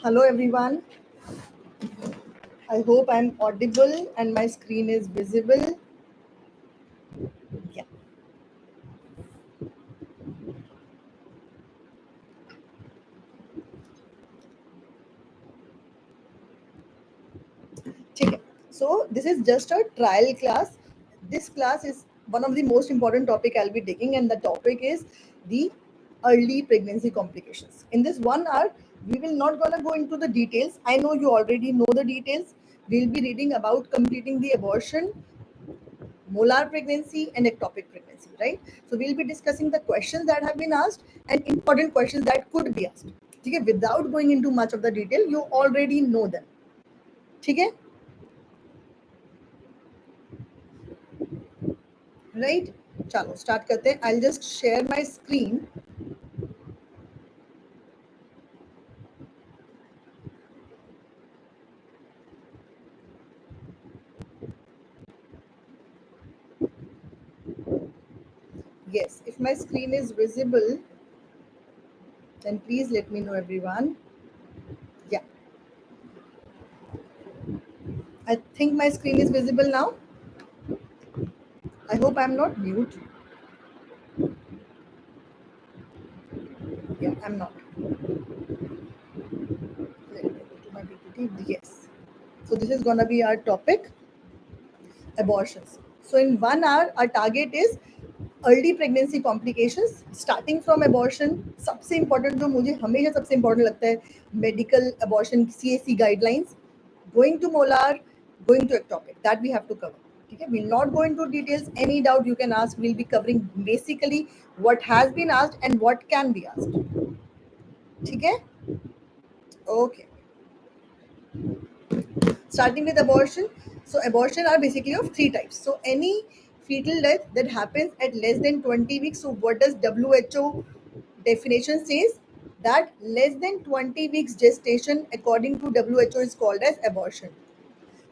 Hello everyone. I hope I'm audible and my screen is visible. Yeah. ठीक है. So this is just a trial class. This class is one of the most important topic I'll be taking, and the topic is the early pregnancy complications. In this 1 hour, we will not gonna go into the details. I know you already know the details. We'll be reading about completing the abortion, molar pregnancy and ectopic pregnancy, right? So we'll be discussing the questions that have been asked and important questions that could be asked. Okay, without going into much of the detail, you already know them. Okay, right? Chalo, start karte hain. I'll just share my screen. Yes, if my screen is visible, then please let me know, everyone. Yeah, I think my screen is visible now. I hope I'm not mute. Yeah, I'm not. Let me go to my PPT. Yes. So this is gonna be our topic, abortions. So in 1 hour, our target is early pregnancy complications starting from abortion. सबसे important जो मुझे हमेशा सबसे important लगता है, medical abortion CAC guidelines, going to molar, going to ectopic, that we have to cover. ठीक है, we'll not go into details. Any doubt you can ask. We'll be covering basically what has been asked and what can be asked. ठीक है, okay. Starting with abortion. So abortion are basically of 3 types. So any fetal death that happens at less than 20 weeks. So what does WHO definition says? That less than 20 weeks gestation according to WHO is called as abortion.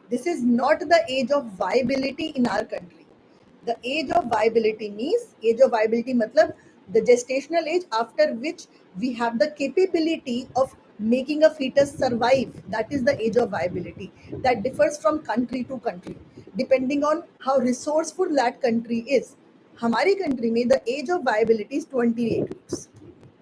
This is not the age of viability in our country. The age of viability means, age of viability matlab the gestational age after which we have the capability of making a fetus survive. That is the age of viability. That differs from country to country depending on how resourceful that country is. हमारी country में the age of viability is 28 weeks.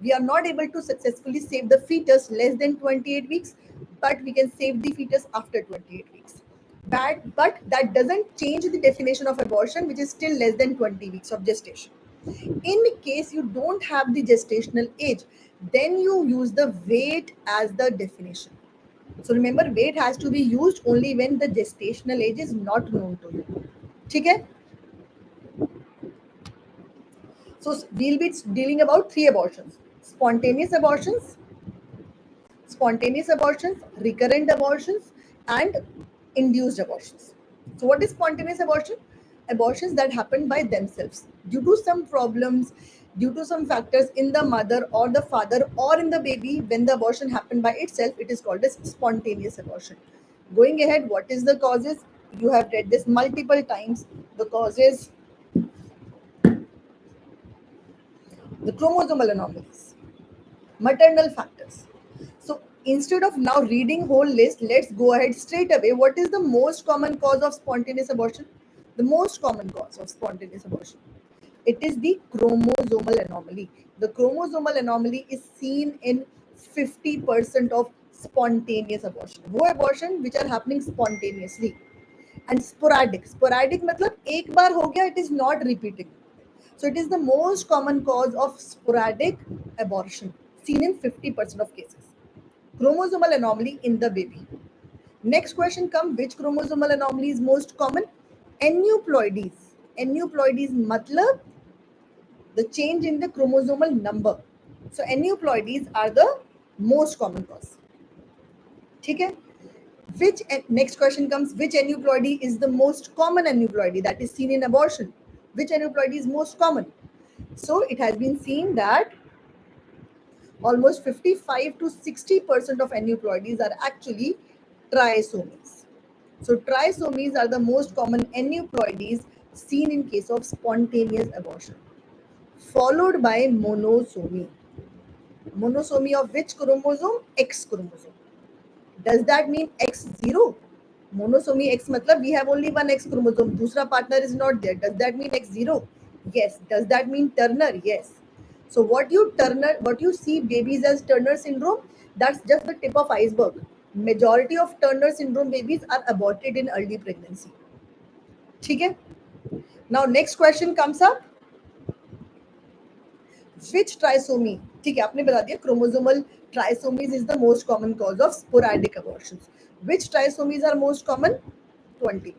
We are not able to successfully save the fetus less than 28 weeks, but we can save the fetus after 28 weeks. But that doesn't change the definition of abortion, which is still less than 20 weeks of gestation. In case you don't have the gestational age, then you use the weight as the definition. So remember, weight has to be used only when the gestational age is not known to you. Okay? So we'll be dealing about 3 abortions: spontaneous abortions, recurrent abortions, and induced abortions. So what is spontaneous abortion? Abortions that happen by themselves due to some problems, due to some factors in the mother or the father or in the baby. When the abortion happened by itself, it is called as spontaneous abortion. Going ahead, what is the causes? You have read this multiple times. The causes: the chromosomal anomalies, maternal factors. So instead of now reading whole list, let's go ahead straight away. What is the most common cause of spontaneous abortion? The most common cause of spontaneous abortion, it is the chromosomal anomaly. The chromosomal anomaly is seen in 50% of spontaneous abortion. वो abortion which are happening spontaneously. And sporadic मतलब एक बार हो गया, it is not repeating. So it is the most common cause of sporadic abortion seen in 50% of cases. Chromosomal anomaly in the baby. Next question comes, which chromosomal anomaly is most common? Aneuploidies. Aneuploidies matlab the change in the chromosomal number. So aneuploidies are the most common cause. Okay? Which next question comes, which aneuploidy is the most common aneuploidy that is seen in abortion? Which aneuploidy is most common? So it has been seen that almost 55 to 60% of aneuploidies are actually trisomies. So trisomies are the most common aneuploidies seen in case of spontaneous abortion, followed by monosomy. Monosomy of which chromosome? X chromosome. Does that mean X0? Monosomy X matlab we have only one X chromosome. Dusra partner is not there. Does that mean X0? Yes. Does that mean Turner? Yes. So what you see babies as Turner syndrome, that's just the tip of iceberg. Majority of Turner syndrome babies are aborted in early pregnancy. Okay? Now next question comes up. Which trisomy? ठीक है आपने बता दिया chromosomal trisomies is the most common cause of sporadic abortions. Which trisomies are most common? 21.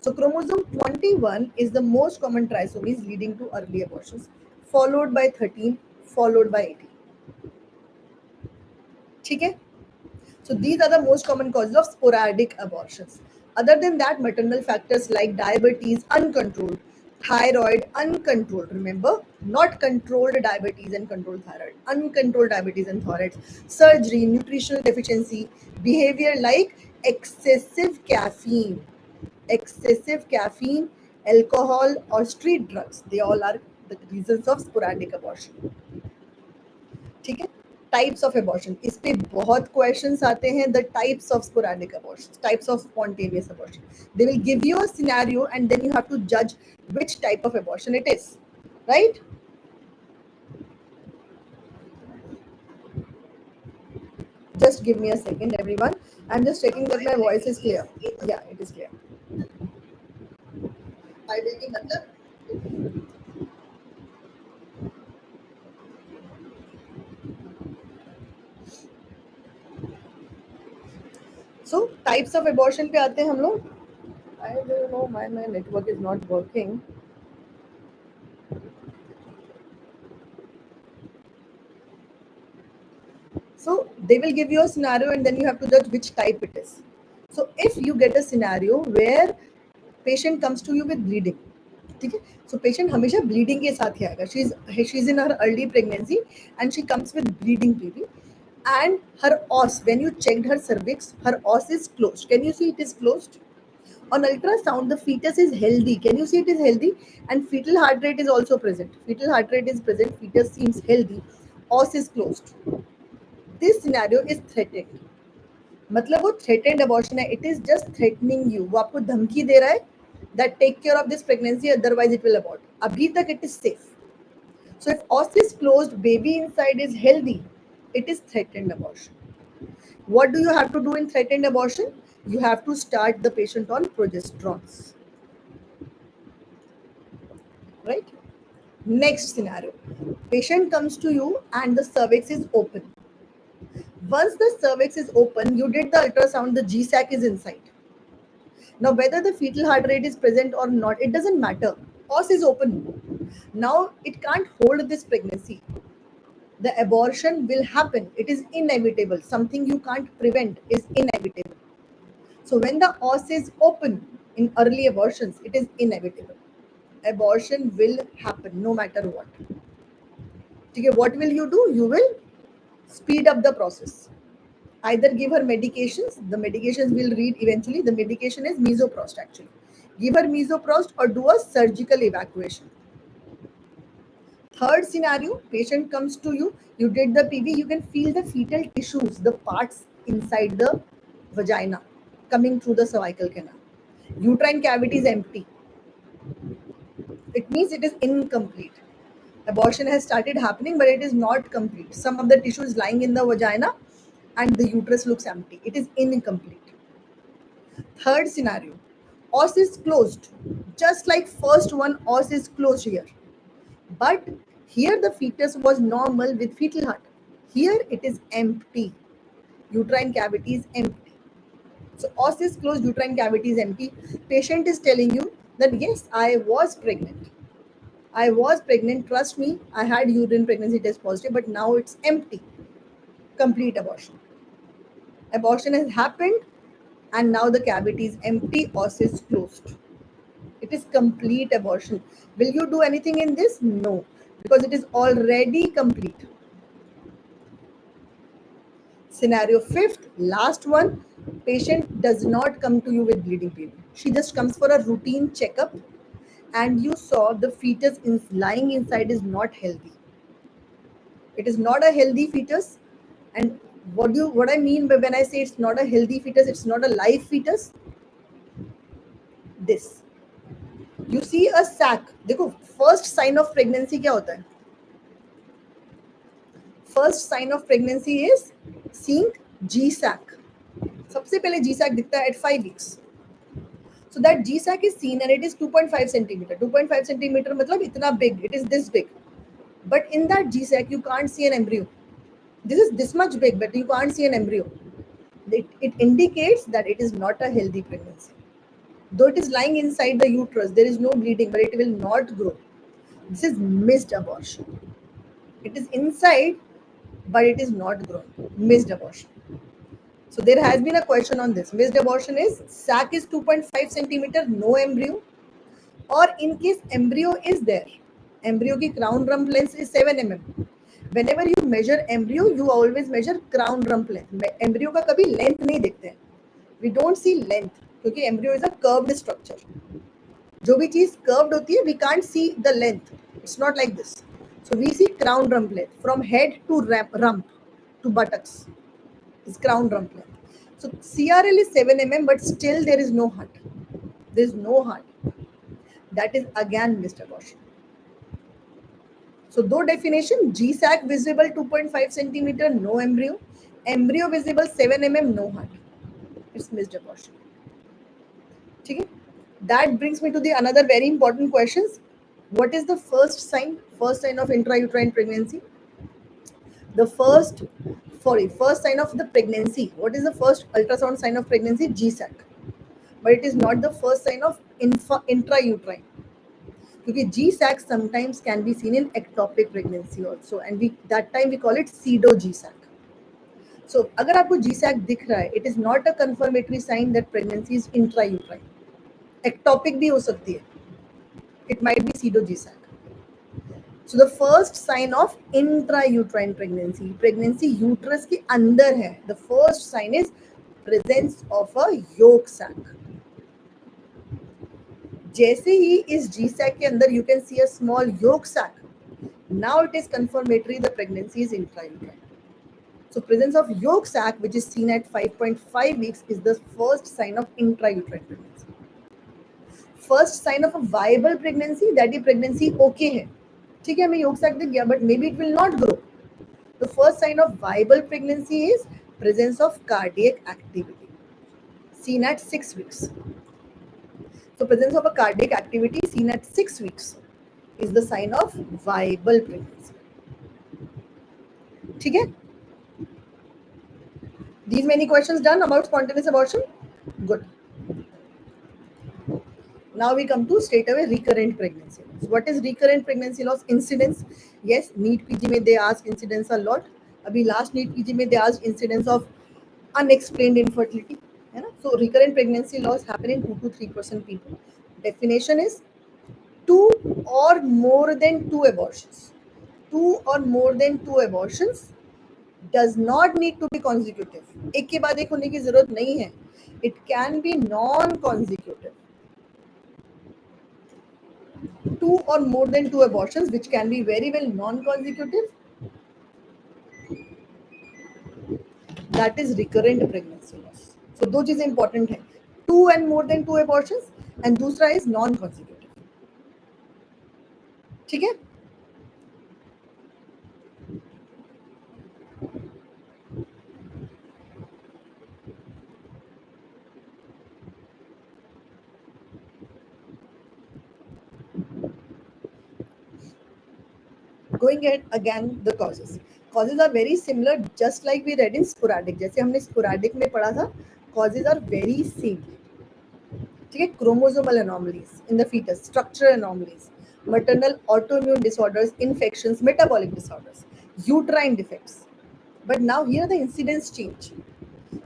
So chromosome 21 is the most common trisomies leading to early abortions, followed by 13, followed by 18. ठीक है? So these are the most common causes of sporadic abortions. Other than that, maternal factors like diabetes, uncontrolled, thyroid, uncontrolled, remember, not controlled diabetes and controlled thyroid, uncontrolled diabetes and thyroid, surgery, nutritional deficiency, behavior like excessive caffeine, alcohol, or street drugs, they all are the reasons of sporadic abortion. ठीक है? Types of abortion, इस पे बहुत questions आते हैं. The types of sporadic abortion, types of spontaneous abortion. They will give you a scenario and then you have to judge which type of abortion it is, right? Just give me a second, everyone. I'm just checking that my voice is clear. Yeah, it is clear. So types of abortion पे आते हैं हम लोग. I don't know why my network is not working. So they will give you a scenario and then you have to judge which type it is. So if you get a scenario where patient comes to you with bleeding, ठीक है? So patient हमेशा bleeding के साथ ही आएगा. She's in her early pregnancy and she comes with bleeding baby. And her os, when you checked her cervix, her os is closed. Can you see it is closed? On ultrasound, the fetus is healthy. Can you see it is healthy? And fetal heart rate is also present. Fetal heart rate is present. Fetus seems healthy. Os is closed. This scenario is threatened. मतलब वो threatened abortion है. It is just threatening you. वो आपको धमकी दे रहा है that take care of this pregnancy, otherwise it will abort. अभी तक it is safe. So if os is closed, baby inside is healthy, it is threatened abortion. What do you have to do in threatened abortion? You have to start the patient on progesterones. Right? Next scenario. Patient comes to you and the cervix is open. Once the cervix is open, you did the ultrasound, the G-sac is inside. Now, whether the fetal heart rate is present or not, it doesn't matter. Os is open. Now, it can't hold this pregnancy. The abortion will happen. It is inevitable. Something you can't prevent is inevitable. So, when the os is open in early abortions, it is inevitable. Abortion will happen no matter what. Okay, what will you do? You will speed up the process. Either give her medications, the medications will read eventually. The medication is misoprost actually. Give her misoprost or do a surgical evacuation. Third scenario, patient comes to you, you did the PV, you can feel the fetal tissues, the parts inside the vagina coming through the cervical canal. Uterine cavity is empty. It means it is incomplete. Abortion has started happening, but it is not complete. Some of the tissue is lying in the vagina and the uterus looks empty. It is incomplete. Third scenario, os is closed. Just like first one, os is closed here. But here the fetus was normal with fetal heart. Here it is empty. Uterine cavity is empty. So os is closed, uterine cavity is empty. Patient is telling you that yes, I was pregnant. I was pregnant, trust me, I had urine pregnancy test positive, but now it's empty. Complete abortion. Abortion has happened and now the cavity is empty, os is closed. It is complete abortion. Will you do anything in this? No, because it is already complete. Scenario fifth, last one, patient does not come to you with bleeding baby. She just comes for a routine checkup and you saw the fetus lying inside is not healthy. It is not a healthy fetus and What I mean by when I say it's not a healthy fetus, it's not a live fetus? This. You see a sac. देखो first sign of pregnancy क्या होता है? First sign of pregnancy is seeing G-sac. सबसे पहले G-sac दिखता है at 5 weeks. So that G-sac is seen and it is 2.5 centimeter. 2.5 centimeter मतलब इतना big. It is this big. But in that G-sac you can't see an embryo. This is this much big, but you can't see an embryo. It indicates that it is not a healthy pregnancy. Though it is lying inside the uterus, there is no bleeding, but it will not grow. This is missed abortion. It is inside, but it is not grown. Missed abortion. So there has been a question on this. Missed abortion is sac is 2.5 centimeter, no embryo, or in case embryo is there, embryo की crown rump length is 7 mm. Whenever you measure embryo, you always measure crown rump length. Embryo का कभी length नहीं देखते हैं. We don't see length क्योंकि embryo is a curved structure. जो भी चीज curved होती है, we can't see the length. It's not like this. So we see crown rump length from head to rump to buttocks. Is crown rump length. So CRL is 7 mm, but still there is no heart. There is no heart. That is again missed abortion. So though definition, G-sac visible 2.5 centimeter, no embryo. Embryo visible 7 mm, no heart. It's missed abortion. Okay? That brings me to the another very important questions. What is the first sign? First sign of intrauterine pregnancy. The first sign of the pregnancy. What is the first ultrasound sign of pregnancy? G-sac. But it is not the first sign of intrauterine. Because G-sac sometimes can be seen in ectopic pregnancy also, and that time we call it pseudo G-sac. So अगर आपको G-sac दिख रहा है, it is not a confirmatory sign that pregnancy is intrauterine. Ectopic भी हो सकती है. It might be pseudo G-sac. So the first sign of intrauterine pregnancy uterus के अंदर है. The first sign is presence of a yolk sac. जैसे ही इस G-sac के अंदर you can see a small yolk sac. Now it is confirmatory the pregnancy is intrauterine. So presence of yolk sac, which is seen at 5.5 weeks, is the first sign of intrauterine pregnancy. First sign of a viable pregnancy, that is pregnancy okay है. ठीक है, हमें yolk sac दिख गया, but maybe it will not grow. The first sign of viable pregnancy is presence of cardiac activity, seen at 6 weeks. So presence of a cardiac activity seen at 6 weeks is the sign of viable pregnancy. ठीक है? These many questions done about spontaneous abortion? Good. Now we come to straight away recurrent pregnancy loss. What is recurrent pregnancy loss? Incidence. Yes, NEET PG में they ask incidence a lot. अभी last NEET PG में they asked incidence of unexplained infertility. है ना? So recurrent pregnancy loss happen in 2 to 3% people. Definition is 2 or more than 2 abortions. 2 or more than 2 abortions does not need to be consecutive. एक के बाद एक होने की जरूरत नहीं है. It can be non-consecutive. 2 or more than 2 abortions, which can be very well non-consecutive. That is recurrent pregnancy loss. So दो चीजें important है. 2 and more than 2 abortions, and दूसरा is non-consecutive. ठीक है? Going ahead again, the causes. Causes are very similar, just like we read in sporadic. जैसे हमने sporadic में पढ़ा था, causes are very same. ठीक है? Chromosomal anomalies in the fetus, structural anomalies, maternal autoimmune disorders, infections, metabolic disorders, uterine defects. But now here the incidence change.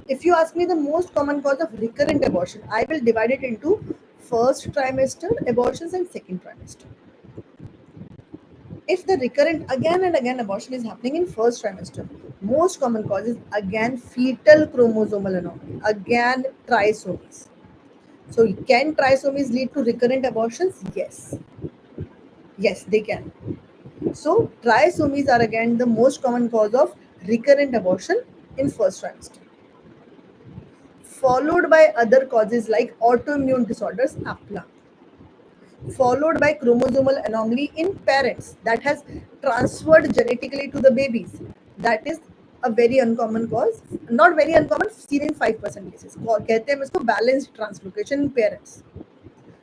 If you ask me the most common cause of recurrent abortion, I will divide it into first trimester abortions and second trimester. If the recurrent again and again abortion is happening in first trimester, most common cause is again fetal chromosomal anomaly, again trisomies. So can trisomies lead to recurrent abortions? Yes. Yes, they can. So trisomies are again the most common cause of recurrent abortion. in first trimester, followed by other causes like autoimmune disorders, APLA, followed by chromosomal anomaly in parents that has transferred genetically to the babies. That is a very uncommon cause, not very uncommon, seen in 5% cases. कहते हैं इसको balanced translocation in parents.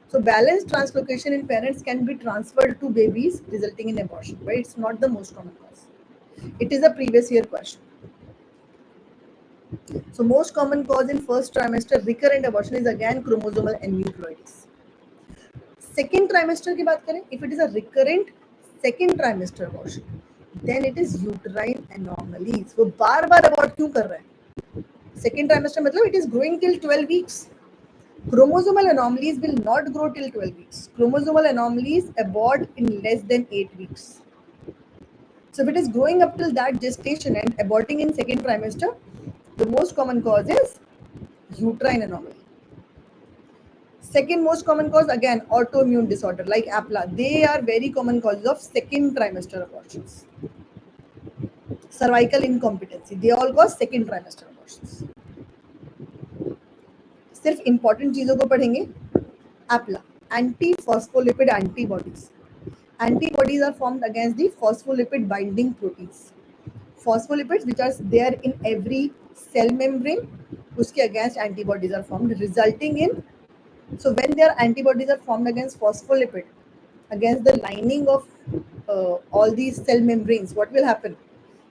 So balanced translocation in parents can be transferred to babies, resulting in abortion, but it's not the most common cause. It is a previous year question. So most common cause in first trimester recurrent abortion is again chromosomal aneuploidies. Second trimester की बात करें, if it is a recurrent second trimester abortion, then it is uterine anomalies. वो बार बार abort क्यों कर रहा है? Second trimester मतलब it is growing till 12 weeks. Chromosomal anomalies will not grow till 12 weeks. Chromosomal anomalies abort in less than 8 weeks. So if it is growing up till that gestation and aborting in second trimester, the most common cause is uterine anomaly. Second most common cause, again, autoimmune disorder like APLA. They are very common causes of second trimester abortions. Cervical incompetency, they all cause second trimester abortions. सिर्फ important चीजों को पढ़ेंगे. APLA, antiphospholipid antibodies. Antibodies are formed against the phospholipid binding proteins. Phospholipids which are there in every cell membrane, उसके against antibodies are formed, resulting in, so when their antibodies are formed against phospholipid, against the lining of all these cell membranes, what will happen?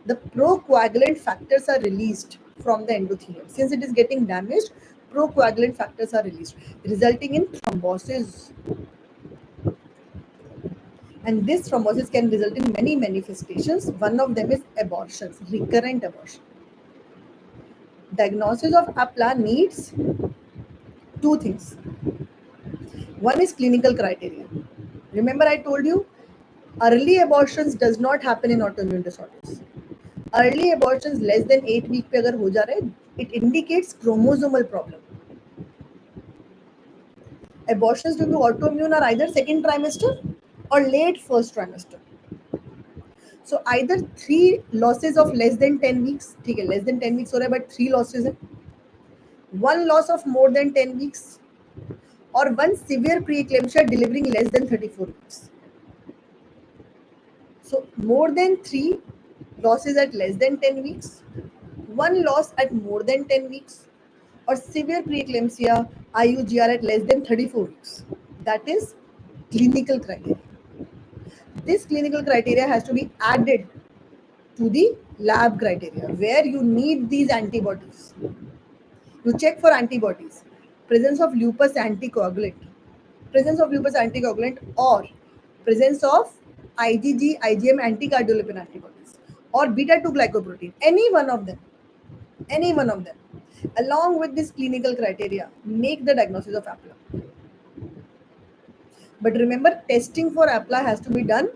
The procoagulant factors are released from the endothelium. Since it is getting damaged, procoagulant factors are released, resulting in thrombosis. And this thrombosis can result in many manifestations. One of them is abortions, recurrent abortion. Diagnosis of APLA needs two things. One is clinical criteria. Remember I told you, early abortions does not happen in autoimmune disorders. Early abortions less than 8 week पे अगर हो जा रहे, it indicates chromosomal problem. Abortions due to autoimmune are either second trimester or late first trimester. So either 3 losses of less than 10 weeks, ठीक है, less than 10 weeks हो रहा है but 3 losses है, 1 loss of more than 10 weeks, or 1 severe preeclampsia delivering less than 34 weeks. So more than 3 losses at less than 10 weeks, 1 loss at more than 10 weeks, or severe preeclampsia IUGR at less than 34 weeks. That is clinical criteria. This clinical criteria has to be added to the lab criteria where you need these antibodies. You check for antibodies, presence of lupus anticoagulant, or presence of IgG, IgM anticardiolipin antibodies, or beta-2 glycoprotein, any one of them, along with this clinical criteria, make the diagnosis of APLA. But remember, testing for APLA has to be done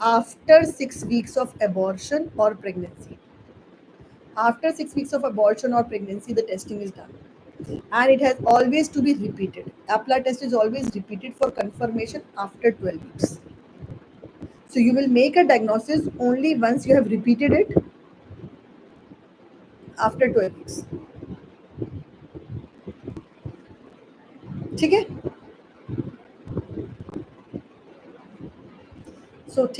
after 6 weeks of abortion or pregnancy. After 6 weeks of abortion or pregnancy, the testing is done. And it has always to be repeated. APLA test is always repeated for confirmation after 12 weeks. So you will make a diagnosis only once you have repeated it after 12 weeks. ठीक है? So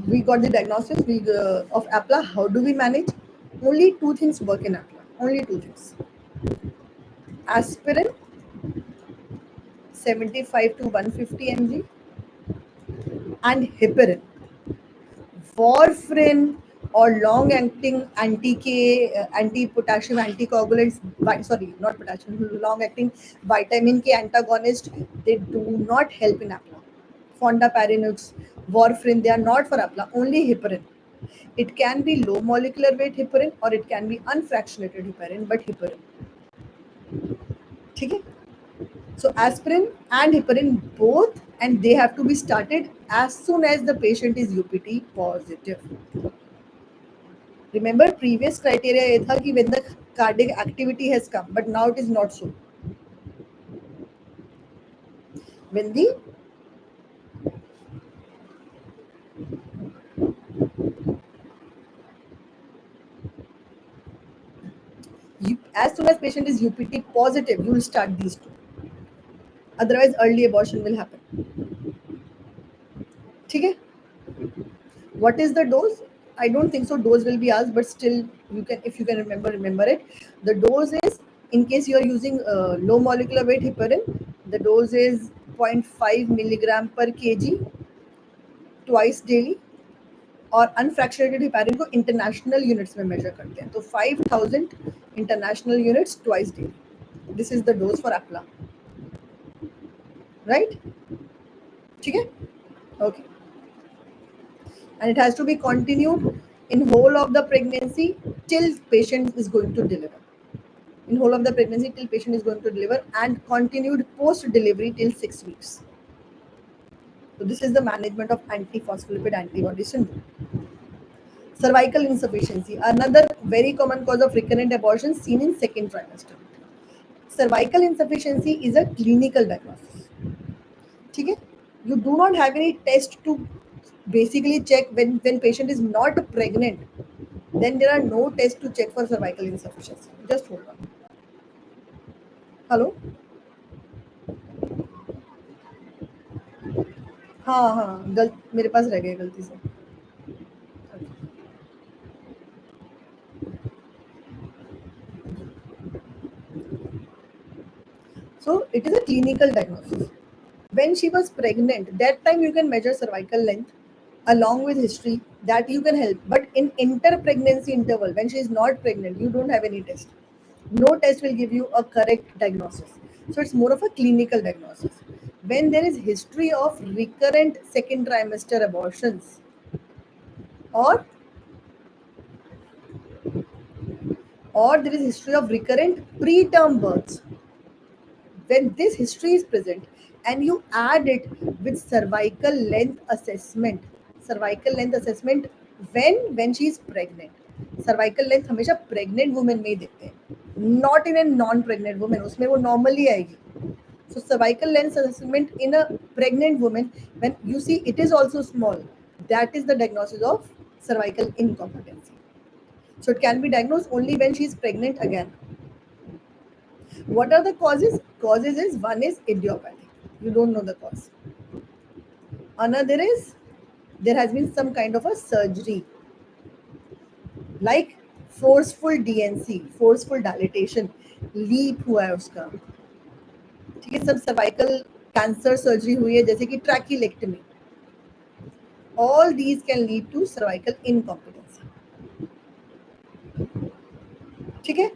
we got the diagnosis of APLA. How do we manage? Only 2 things work in APLA. Only 2 things. Aspirin 75 to 150 mg and heparin. Warfarin or long-acting anti-K, anti-potassium anticoagulants, not potassium, long-acting vitamin K antagonist, they do not help in APLA. Fondaparinux, warfarin, they are not for APLA, only heparin. It can be low molecular weight heparin or it can be unfractionated heparin, but heparin. Okay? So aspirin and heparin both, and they have to be started as soon as the patient is UPT positive. Remember, previous criteria ये था कि when the cardiac activity has come, but now it is not so. When the As soon as patient is UPT positive, you will start these two. Otherwise, early abortion will happen. Okay? What is the dose? I don't think so. Dose will be asked, but still, you can, if you can remember it. The dose is, in case you are using low molecular weight heparin, the dose is 0.5 milligram per kg twice daily. और unfractionated heparin को international units में measure करते हैं, तो 5000 international units twice daily. This is the dose for अपला, right? ठीक है, okay. And it has to be continued in whole of the pregnancy till patient is going to deliver. In whole of the pregnancy till patient is going to deliver, and continued post delivery till 6 weeks. So this is the management of antiphospholipid antibody syndrome. Cervical insufficiency, another very common cause of recurrent abortion seen in second trimester. Cervical insufficiency is a clinical diagnosis. Okay? You do not have any test to basically check when patient is not pregnant. Then there are no tests to check for cervical insufficiency. Just hold on. Hello? हाँ, मेरे पास रह गए गलती से. So it is a clinical diagnosis. When she was pregnant, that time you can measure cervical length along with history, that you can help. But in inter-pregnancy interval, when she is not pregnant, you don't have any test. No test will give you a correct diagnosis. So it's more of a clinical diagnosis. When there is history of recurrent second trimester abortions, or there is history of recurrent preterm births, when this history is present and you add it with cervical length assessment when she is pregnant. Cervical length हमेशा pregnant women में ही देखते हैं, not in a non-pregnant woman. उसमें वो normally आएगी. So cervical length assessment in a pregnant woman, when you see it is also small, that is the diagnosis of cervical incompetency. So it can be diagnosed only when she is pregnant again. What are the causes? Causes is, one is idiopathic. You don't know the cause. Another is there has been some kind of a surgery, like forceful DNC, forceful dilatation, leap हुआ है उसका. ठीक है, सब cervical cancer surgery हुई है, जैसे कि trachelectomy. All these can lead to cervical incompetency. ठीक है.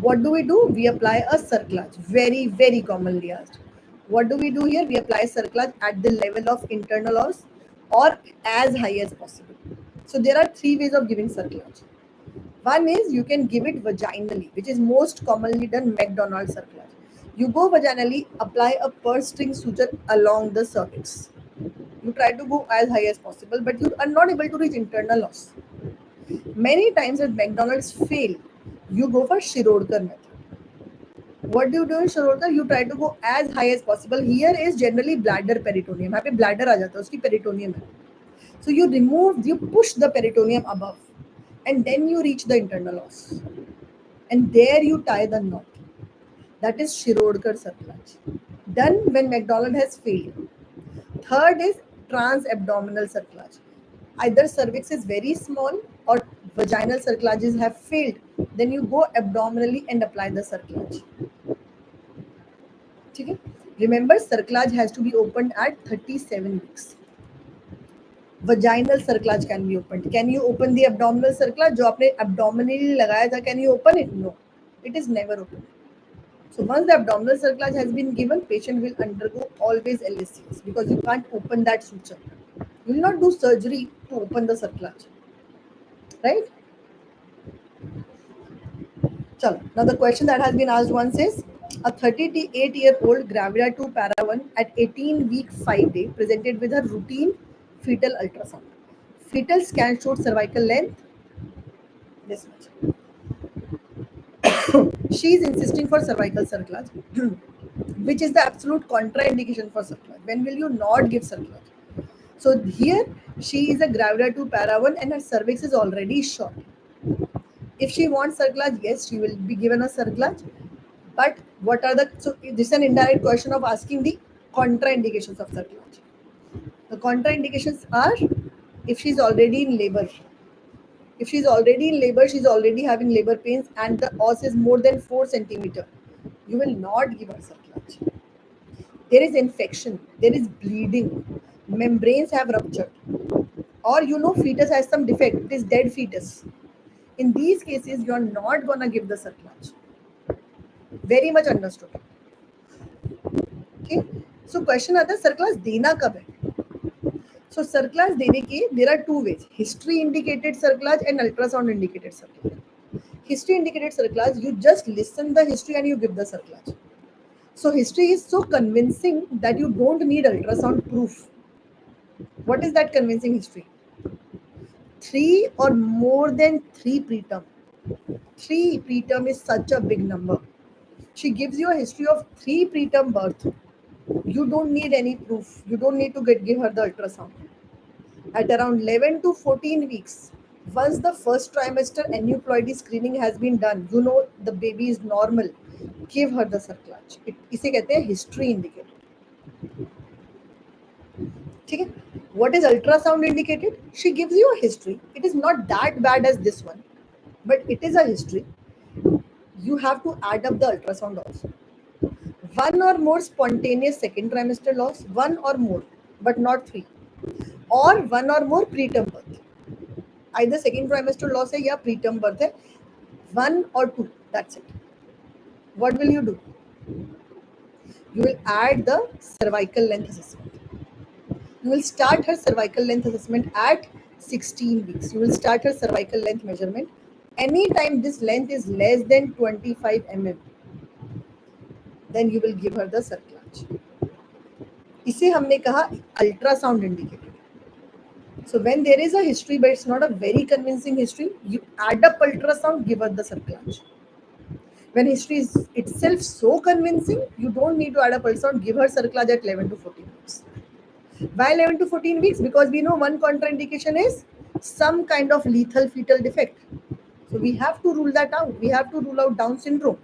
What do? We apply a cerclage. Very, very commonly asked. What do we do here? We apply cerclage at the level of internal os or as high as possible. So there are 3 ways of giving cerclage. One is you can give it vaginally, which is most commonly done, McDonald cerclage. You go vaginally, apply a purse string suture along the cervix. You try to go as high as possible, but you are not able to reach internal os. Many times when McDonald's fail, you go for Shirodkar method. What do you do in Shirodkar? You try to go as high as possible. Here is generally bladder peritoneum. यहाँ पे bladder आ जाता है, उसकी peritoneum है. So you push the peritoneum above, and then you reach the internal os, and there you tie the knot. That is Shirodkar cerclage, done when McDonald has failed. Third is trans-abdominal cerclage. Either cervix is very small or vaginal cerclages have failed. Then you go abdominally and apply the cerclage. Okay? Remember, cerclage has to be opened at 37 weeks. Vaginal cerclage can be opened. Can you open the abdominal cerclage? जो आपने abdominally लगाया था, can you open it? No, it is never open. So once the abdominal cerclage has been given, patient will undergo always LSCS, because you can't open that suture. You will not do surgery to open the cerclage, right? Chalo. Now the question that has been asked once is, a 38-year-old gravida 2 para 1 at 18 week 5 day presented with her routine fetal ultrasound. Fetal scan showed cervical length this much. She is insisting for cervical cerclage, which is the absolute contraindication for cerclage. When will you not give cerclage? So here she is a gravida 2 para 1 and her cervix is already short. If she wants cerclage, yes, she will be given a cerclage. But what are the, so this is an indirect question of asking the contraindications of cerclage. The contraindications are if she's already in labor. If she's already in labor, she's already having labor pains, and the os is more than 4 centimeter. You will not give her cerclage. There is infection, there is bleeding, membranes have ruptured, or fetus has some defect, it is dead fetus. In these cases, you are not gonna give the cerclage. Very much understood. Okay. So question आता है cerclage देना कब है? So cerclage देने के there are two ways: history indicated cerclage and ultrasound indicated cerclage. History indicated cerclage, you just listen the history and you give the cerclage. So history is so convincing that you don't need ultrasound proof. What is that convincing history? 3 or more than 3 preterm. 3 preterm is such a big number. She gives you a history of 3 preterm birth. You don't need any proof. You don't need to give her the ultrasound. At around 11 to 14 weeks, once the first trimester aneuploidy screening has been done, the baby is normal, give her the cerclage. इसे कहते हैं history indicated. ठीक है? What is ultrasound indicated? She gives you a history. It is not that bad as this one, but it is a history. You have to add up the ultrasound also. 1 or more spontaneous second trimester loss, 1 or more, but not 3. Or 1 or more preterm birth. Either second trimester loss है या preterm birth है. 1 or 2, that's it. What will you do? You will add the cervical length assessment. You will start her cervical length assessment at 16 weeks. You will start her cervical length measurement. Anytime this length is less than 25 mm, then you will give her the cerclage. इसे हमने कहा ultrasound indicated. So when there is a history, but it's not a very convincing history, you add up ultrasound, give her the cerclage. When history is itself so convincing, you don't need to add up ultrasound, give her cerclage at 11 to 14 weeks. Why 11 to 14 weeks? Because we know one contraindication is some kind of lethal fetal defect. So we have to rule that out. We have to rule out Down syndrome.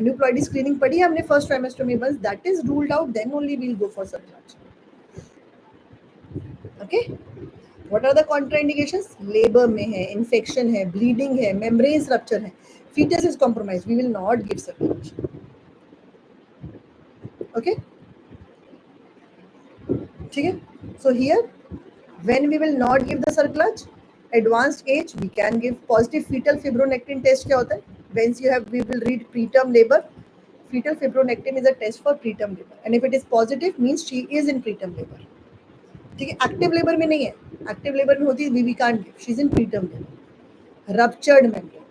Aneuploidy screening पढ़ी हमने first trimester में. Once that is ruled out, then only we'll go for cerclage. Okay. What are the contraindications? Labor में है, infection है, bleeding है, membranes rupture है, fetus is compromised. We will not give cerclage. Okay. ठीक है. So here, when we will not give the cerclage, advanced age, we can give positive fetal fibronectin test. क्या होता है? Once we will read preterm labor. Fetal fibronectin is a test for preterm labor, and if it is positive, means she is in preterm labor. ठीक है. Active labor में नहीं है. Active labor में होती है, we can't give. She's in preterm labor. Ruptured membrane,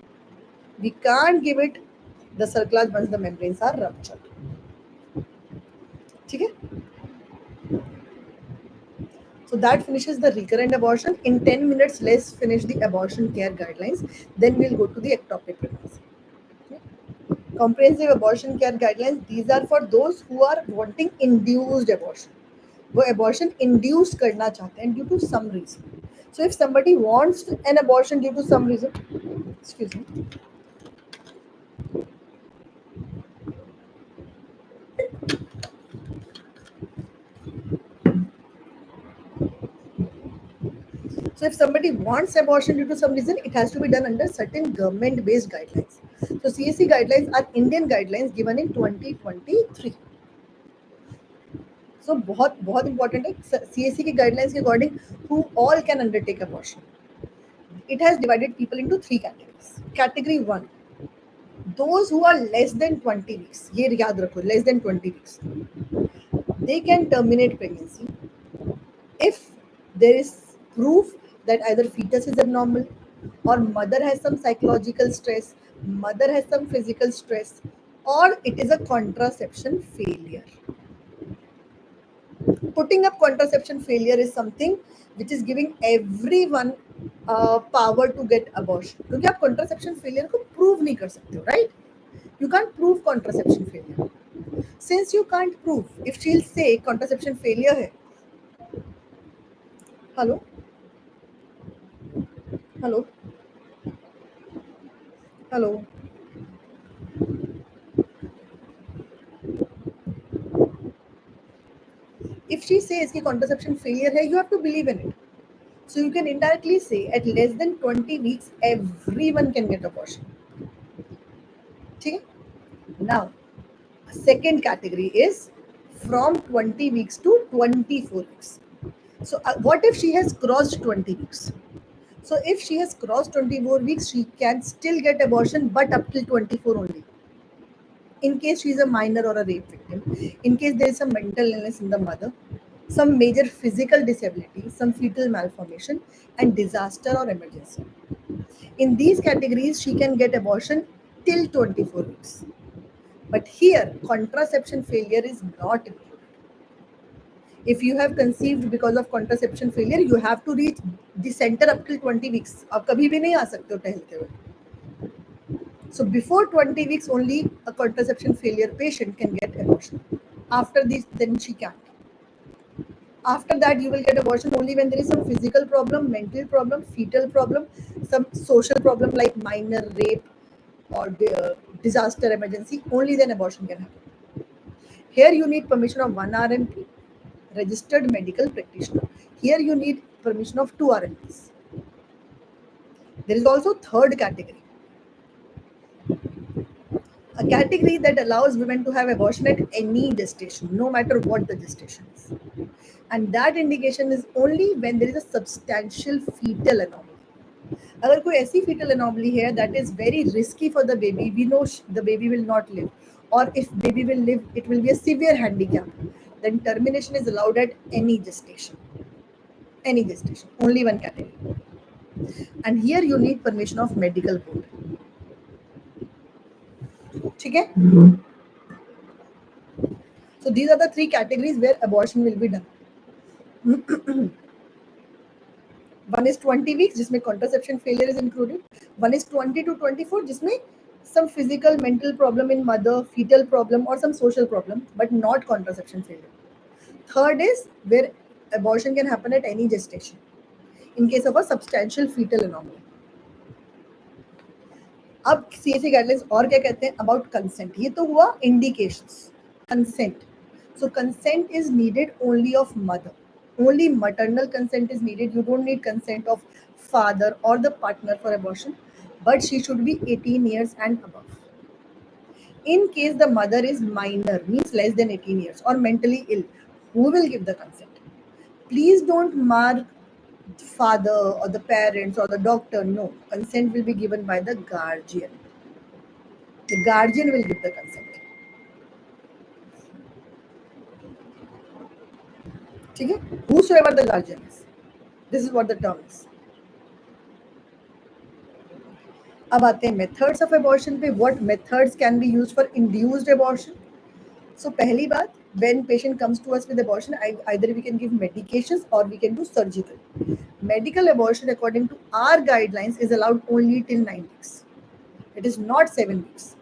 we can't give it the cerclage once the membranes are ruptured. ठीक है. So that finishes the recurrent abortion. In 10 minutes, let's finish the abortion care guidelines. Then we'll go to the ectopic pregnancy. Okay. Comprehensive abortion care guidelines. These are for those who are wanting induced abortion. वो abortion induce करना चाहते हैं due to some reason. So if somebody wants an abortion due to some reason, excuse me. So if somebody wants abortion due to some reason, it has to be done under certain government-based guidelines. So CSC guidelines are Indian guidelines given in 2023. So बहुत important है. CSC के guidelines के according who all can undertake abortion. It has divided people into 3 categories. Category 1, those who are less than 20 weeks. ये याद रखो, less than 20 weeks. They can terminate pregnancy if there is proof that either fetus is abnormal, or mother has some psychological stress, mother has some physical stress, or it is a contraception failure. Putting up contraception failure is something which is giving everyone power to get abortion. क्योंकि आप contraception failure को prove नहीं कर सकते हो, right? You can't prove contraception failure. Since you can't prove, if she'll say contraception failure है, hello, Hello. If she says कि contraception failure है, you have to believe in it. So you can indirectly say at less than 20 weeks, everyone can get abortion. Okay? Now, second category is from 20 weeks to 24 weeks. So what if she has crossed 20 weeks? So if she has crossed 24 weeks, she can still get abortion, but up till 24 only. In case she is a minor or a rape victim, in case there is some mental illness in the mother, some major physical disability, some fetal malformation, and disaster or emergency. In these categories, she can get abortion till 24 weeks. But here, contraception failure is not included. If you have conceived because of contraception failure, you have to reach the center up till 20 weeks. आप कभी भी नहीं आ सकते हो टहलते हुए. So before 20 weeks, only a contraception failure patient can get abortion. After this, then she can't. After that, you will get abortion only when there is some physical problem, mental problem, fetal problem, some social problem like minor rape or disaster emergency. Only then abortion can happen. Here you need permission of one RMP, registered medical practitioner. Here you need permission of two RMPs. There is also third category. A category that allows women to have abortion at any gestation, no matter what the gestation is. And that indication is only when there is a substantial fetal anomaly. अगर कोई ऐसी fetal anomaly है that is very risky for the baby, we know the baby will not live, or if baby will live, it will be a severe handicap, then termination is allowed at any gestation. Any gestation, only one category. And here you need permission of medical board. ठीक है? So these are the three categories where abortion will be done. One is 20 weeks, जिसमें contraception failure is included. One is 20 to 24, जिसमें some physical, mental problem in mother, fetal problem, or some social problem, but not contraception failure. Third is where abortion can happen at any gestation, in case of a substantial fetal anomaly. अब CAC guidelines और क्या कहते हैं about consent. ये तो हुआ indications. Consent. So consent is needed only of mother. Only maternal consent is needed. You don't need consent of father or the partner for abortion, but she should be 18 years and above. In case the mother is minor, means less than 18 years, or mentally ill, who will give the consent? Please don't mark father or the parents or the doctor. No, consent will be given by the guardian. The guardian will give the consent. ठीक है? Whosoever the guardian is. This is what the term is. अब आते हैं methods of abortion पे. What methods can be used for induced abortion? So पहली बात, when patient comes to us with abortion, either we can give medications or we can do surgical. Medical abortion according to our guidelines is allowed only till 9 weeks. It is not 7 weeks.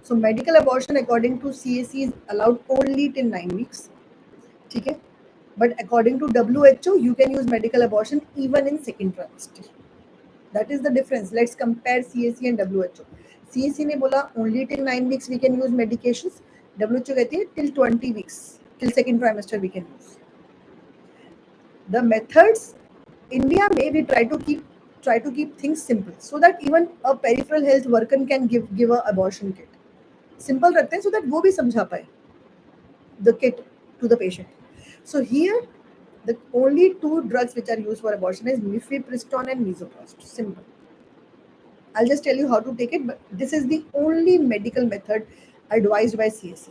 So medical abortion according to CAC is allowed only till 9 weeks. ठीक है? But according to WHO, you can use medical abortion even in second trimester. That is the difference. Let's compare CAC and WHO. CAC ने बोला only till 9 weeks we can use medications. WHO कहती है till 20 weeks, till second trimester we can use. The methods, India may we try to keep things simple so that even a peripheral health worker can give a abortion kit. Simple रखते हैं so that वो भी समझा पाए the kit to the patient. So here, the only two drugs which are used for abortion is mifepristone and misoprostol. Simple. I'll just tell you how to take it, but this is the only medical method advised by CAC.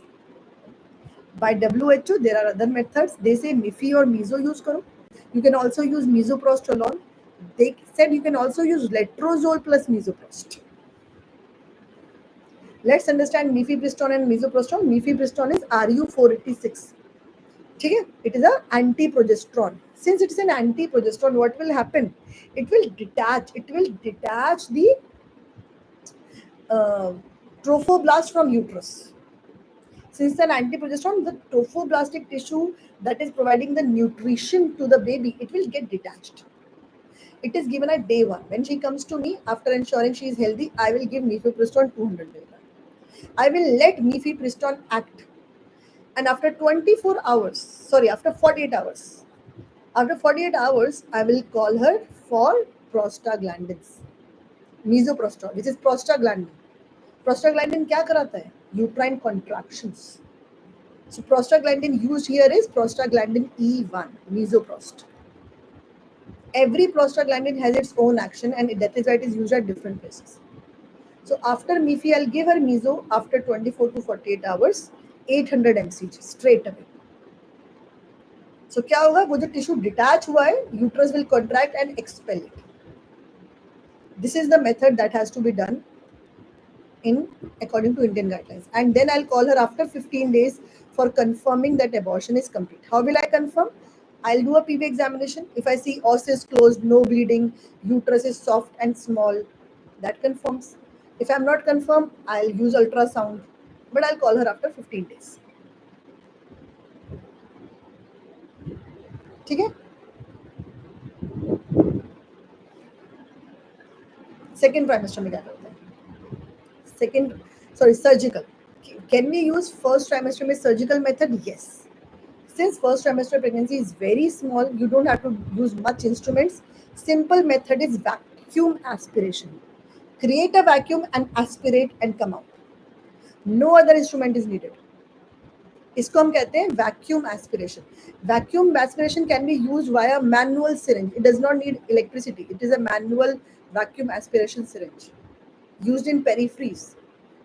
By WHO, there are other methods. They say mifi or miso use karo. You can also use misoprostol. They said you can also use letrozole plus misoprostol. Let's understand mifepristone and misoprostol. Mifepristone is Ru486. It is an anti-progesterone. Since it is an anti-progesterone, what will happen? It will detach the trophoblast from uterus. Since it's an anti-progesterone, the trophoblastic tissue that is providing the nutrition to the baby, it will get detached. It is given at day 1. When she comes to me, after ensuring she is healthy, I will give mifepristone 200 milligram. I will let mifepristone act. And after 24 hours, sorry, after 48 hours, I will call her for prostaglandins, misoprostol, which is prostaglandin. Prostaglandin क्या कराता है? Uterine contractions. So prostaglandin used here is prostaglandin E1, misoprost. Every prostaglandin has its own action, and that is why it is used at different places. So after Mifi, I'll give her meso after 24 to 48 hours, 800 mcg straight away. So क्या होगा? वो जो tissue detach हुआ है, uterus will contract and expel it. This is the method that has to be done in according to Indian guidelines. And then I'll call her after 15 days for confirming that abortion is complete. How will I confirm? I'll do a PV examination. If I see os is closed, no bleeding, uterus is soft and small, that confirms. If I'm not confirmed, I'll use ultrasound, but I'll call her after 15 days. ठीक है? Second trimester में क्या करते हैं? Surgical. Can we use first trimester में surgical method? Yes. Since first trimester pregnancy is very small, you don't have to use much instruments. Simple method is vacuum aspiration. Create a vacuum and aspirate and come out. No other instrument is needed. इसको हम कहते हैं vacuum aspiration. Vacuum aspiration can be used via manual syringe. It does not need electricity. It is a manual vacuum aspiration syringe used in peripheries.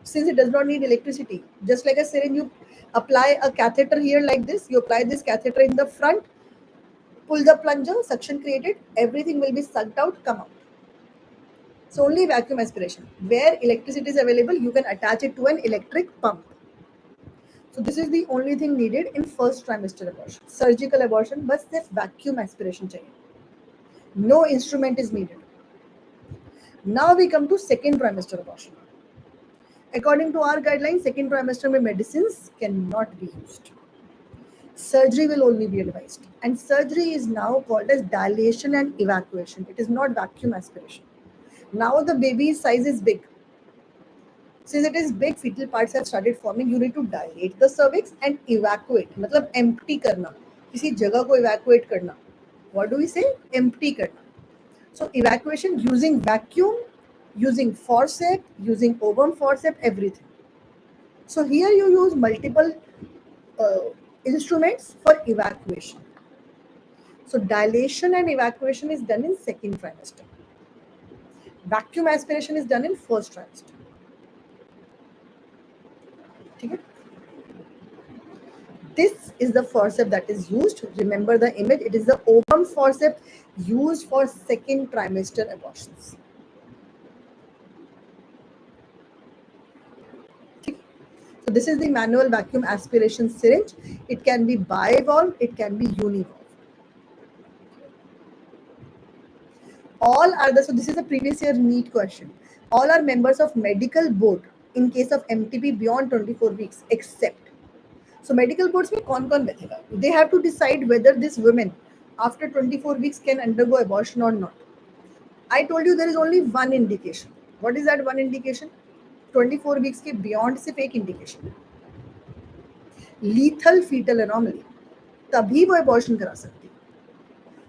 Since it does not need electricity, just like a syringe, you apply a catheter here like this. You apply this catheter in the front, pull the plunger, suction created, everything will be sucked out, come out. So only vacuum aspiration. Where electricity is available, you can attach it to an electric pump. So this is the only thing needed in first trimester abortion. Surgical abortion, बस सिर्फ vacuum aspiration चाहिए. No instrument is needed. Now we come to second trimester abortion. According to our guidelines, second trimester में medicines cannot be used. Surgery will only be advised. And surgery is now called as dilation and evacuation. It is not vacuum aspiration. Now the baby's size is big. Since it is big, fetal parts have started forming. You need to dilate the cervix and evacuate. मतलब empty करना. किसी जगह को evacuate करना. What do we say? Empty करना. So evacuation using vacuum, using forceps, using ovum forceps, everything. So here you use multiple instruments for evacuation. So dilation and evacuation is done in second trimester. Vacuum aspiration is done in first trimester. Okay? This is the forceps that is used. Remember the image. It is the ovum forceps used for second trimester abortions. So this is the manual vacuum aspiration syringe. It can be bivalve, it can be univalve. So this is a previous year NEET question. All are members of medical board in case of MTP beyond 24 weeks except. So medical boards में कौन-कौन बैठेगा? They have to decide whether this woman after 24 weeks can undergo abortion or not. I told you there is only one indication. What is that one indication? 24 weeks के beyond सिर्फ एक indication है. Lethal fetal anomaly. तभी वो abortion करा सकती है.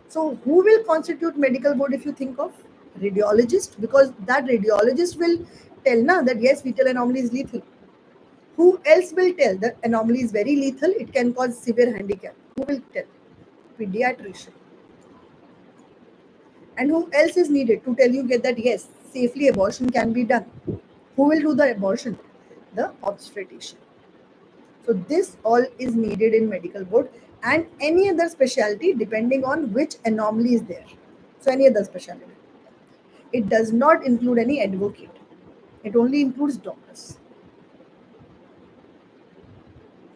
So who will constitute medical board if you think of? Radiologist, because that radiologist will tell na that yes, fetal anomaly is lethal. Who else will tell that anomaly is very lethal? It can cause severe handicap. Who will tell? Pediatrician. And who else is needed to tell you that yes, safely abortion can be done? Who will do the abortion? The obstetrician. So this all is needed in medical board and any other specialty depending on which anomaly is there. So any other specialty. It does not include any advocate. It only includes doctors.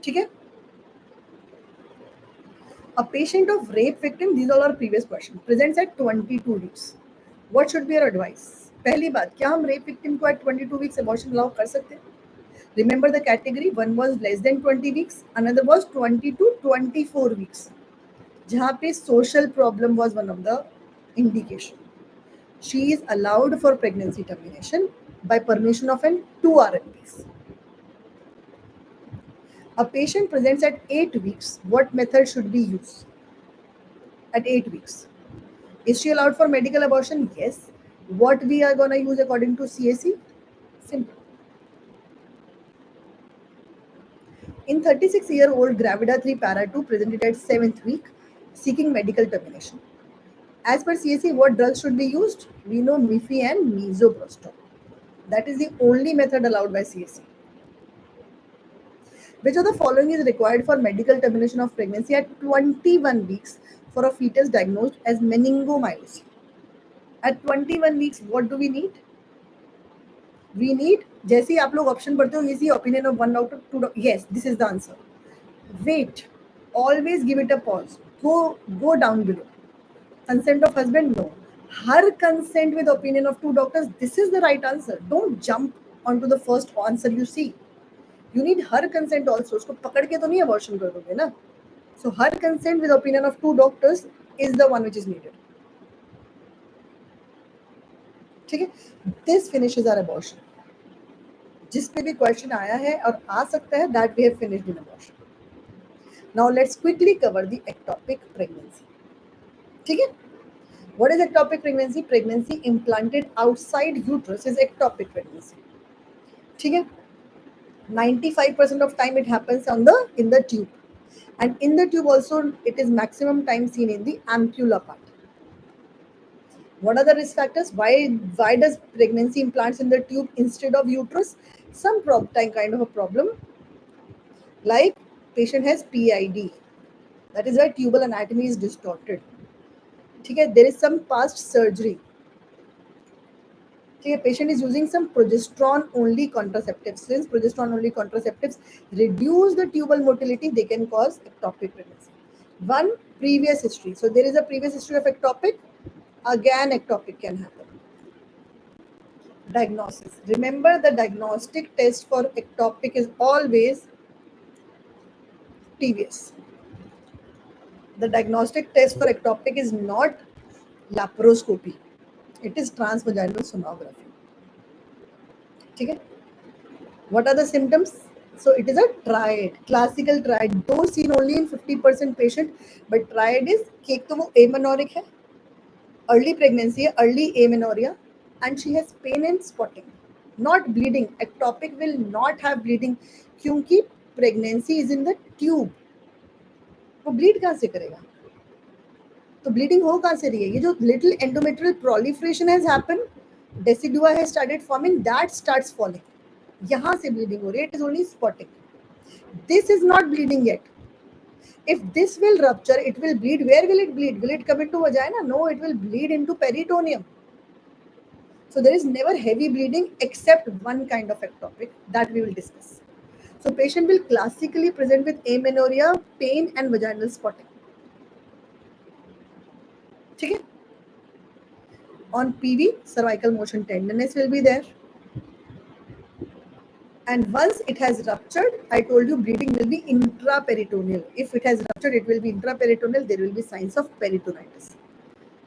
Okay? A patient of rape victim, these all are previous questions, presents at 22 weeks. What should be your advice? पहली बात, क्या हम rape victim को at 22 weeks abortion allow कर सकते हैं? Remember the category, one was less than 20 weeks, another was 20 to 24 weeks. जहाँ पे social problem was one of the indication. she is allowed for pregnancy termination by permission of an 2 RMPs. A patient presents at 8 weeks. What method should be used at 8 weeks? Is she allowed for medical abortion? Yes. What we are going to use according to CAC? Simple. In 36-year-old Gravida 3 Para 2 presented at 7th week seeking medical termination. As per CAC, what drugs should be used? We know Mifi and misoprostol. That is the only method allowed by CAC. Which of the following is required for medical termination of pregnancy at 21 weeks for a fetus diagnosed as meningomyelin? At 21 weeks, what do we need? We need, जैसे ही आप लोग option पढ़ते हो, easy opinion of one doctor, two doctor. Yes, this is the answer. Wait, always give it a pause. Go down below. Consent of husband, no. Her consent with opinion of two doctors, this is the right answer. Don't jump onto the first answer you see. You need her consent also. उसको पकड़ के तो नहीं abortion कर दोगे ना. So her consent with opinion of two doctors is the one which is needed. ठीक है? This finishes our abortion. जिस पे भी क्वेश्चन आया है और आ सकता है, that we have finished in abortion. Now let's quickly cover the ectopic pregnancy. ठीक है? What is ectopic pregnancy? Pregnancy implanted outside uterus is ectopic pregnancy. ठीक है? 95% of time it happens in the tube, and in the tube also it is maximum time seen in the ampulla part. What are the risk factors? Why does pregnancy implants in the tube instead of uterus? Some kind of a problem, like patient has PID, that is why tubal anatomy is distorted. Okay, there is some past surgery. Okay, patient is using some progesterone only contraceptives. Since progesterone only contraceptives reduce the tubal motility, they can cause ectopic pregnancy. One, previous history. So there is a previous history of ectopic. Again, ectopic can happen. Diagnosis. Remember, the diagnostic test for ectopic is always TVS. The diagnostic test for ectopic is not laparoscopy. It is transvaginal sonography. Okay? What are the symptoms? So it is a triad, classical triad. Though seen only in 50% patient, but triad is एक तो वो amenorrheic है, early pregnancy है, early amenorrhea, and she has pain and spotting, not bleeding. Ectopic will not have bleeding क्योंकि pregnancy is in the tube. वो bleed कहाँ से करेगा? तो bleeding हो कहाँ से रही है? ये जो little endometrial proliferation has happened, decidua has started forming, that starts falling. यहाँ से bleeding हो रही है. It is only spotting. This is not bleeding yet. If this will rupture, it will bleed. Where will it bleed? Will it come into vagina? No, it will bleed into peritoneum. So there is never heavy bleeding except one kind of ectopic that we will discuss. So patient will classically present with amenorrhea, pain and vaginal spotting. Okay? On PV, cervical motion tenderness will be there. And once it has ruptured, I told you bleeding will be intraperitoneal. If it has ruptured, it will be intraperitoneal. There will be signs of peritonitis.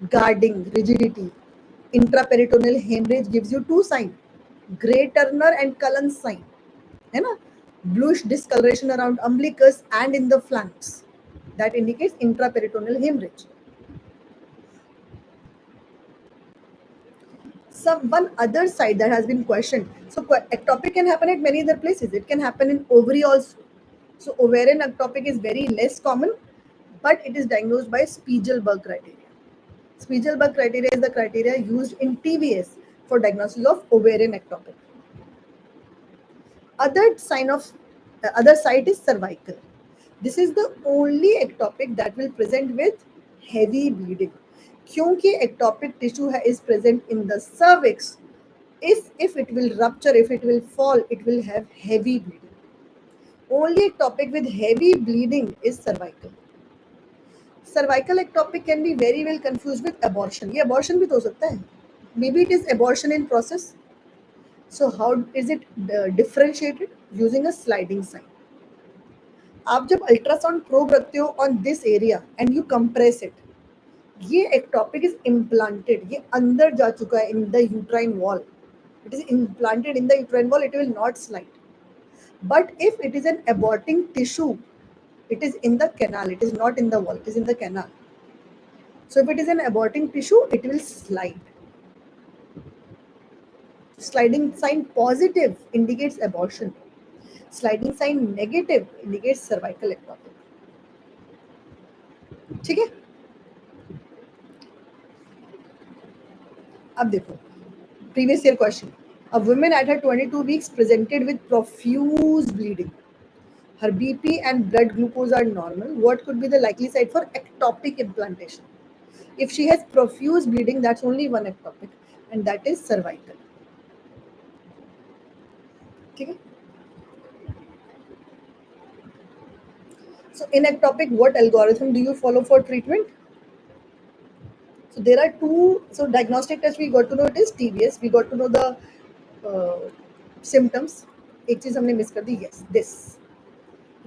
Guarding, rigidity. Intraperitoneal hemorrhage gives you two signs. Gray Turner and Cullen sign. है ना? Bluish discoloration around umbilicus and in the flanks. That indicates intraperitoneal hemorrhage. One other side that has been questioned. So ectopic can happen at many other places. It can happen in ovary also. So ovarian ectopic is very less common, but it is diagnosed by Spiegelberg criteria. Spiegelberg criteria is the criteria used in TVS for diagnosis of ovarian ectopic. Other site is cervical. This is the only ectopic that will present with heavy bleeding. क्योंकि ectopic tissue is present in the cervix, if it will rupture, if it will fall, it will have heavy bleeding. Only ectopic with heavy bleeding is cervical. Cervical ectopic can be very well confused with abortion. ये abortion भी तो हो सकता है. Maybe it is abortion in process. So how is it differentiated? Using a sliding sign. आप जब ultrasound probe रखते हो on this area and you compress it, ये ectopic is implanted, ये अंदर जा चुका है in the uterine wall. It is implanted in the uterine wall, it will not slide. But if it is an aborting tissue, it is in the canal, it is not in the wall, it is in the canal. So if it is an aborting tissue, it will slide. Sliding sign positive indicates abortion. Sliding sign negative indicates cervical ectopic. ठीक है, अब देखो previous year question. A woman at her 22 weeks presented with profuse bleeding. Her BP and blood glucose are normal. What could be the likely site for ectopic implantation? If she has profuse bleeding, that's only one ectopic, and that is cervical. Okay. So in ectopic, what algorithm do you follow for treatment? So there are two. So diagnostic test we got to know it is TBS. We got to know the symptoms. एक चीज हमने miss कर दी. Yes, this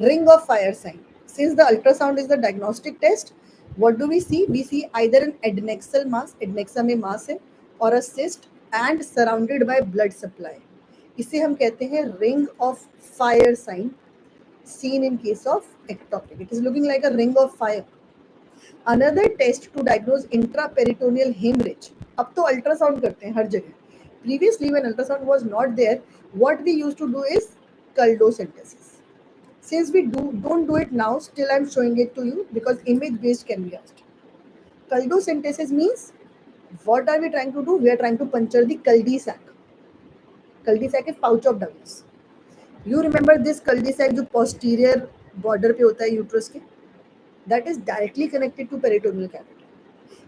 ring of fire sign. Since the ultrasound is the diagnostic test, what do we see? We see either an adnexal mass, adnexa में mass है, or a cyst and surrounded by blood supply. इसे हम कहते हैं ring of fire sign seen in case of ectopic. It is looking like a ring of fire. Another test to diagnose intraperitoneal hemorrhage. अब तो ultrasound करते हैं हर जगह. Previously, when ultrasound was not there, what we used to do is culdocentesis. Since we don't do it now, still I'm showing it to you because image based can be asked. Culdocentesis means what are we trying to do? We are trying to puncture the cul-de-sac. Cul-de-sac is pouch of Douglas. You remember this cul-de-sac जो posterior border पे होता है uterus के? That is directly connected to peritoneal cavity.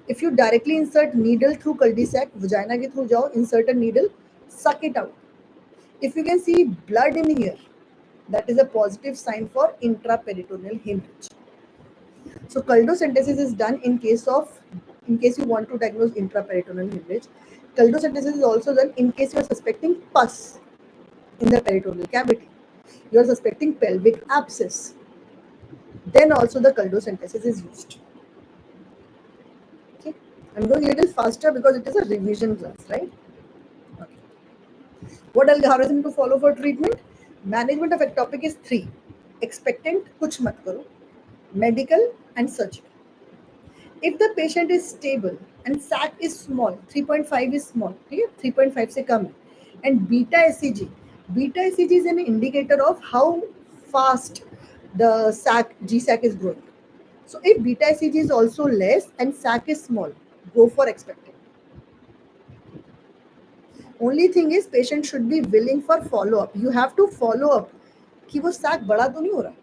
If you directly insert needle through cul-de-sac, vagina के through जाओ, insert a needle, suck it out. If you can see blood in here, that is a positive sign for intraperitoneal hemorrhage. So culdocentesis is done in case you want to diagnose intraperitoneal hemorrhage. Culdocentesis is also done in case you are suspecting pus in the peritoneal cavity. You are suspecting pelvic abscess. Then also the culdocentesis is used. Okay, I'm going a little faster because it is a revision class, right? Okay. What algorithm to follow for treatment? Management of ectopic is 3. Expectant, kuch mat karo. Medical and surgical. If the patient is stable and sac is small, 3.5 is small, okay? 3.5 से कम है, and beta SCG is an indicator of how fast the G-sac is growing. So if beta SCG is also less and sac is small, go for expectant. Only thing is patient should be willing for follow-up. You have to follow up कि वो sac बड़ा तो नहीं हो रहा.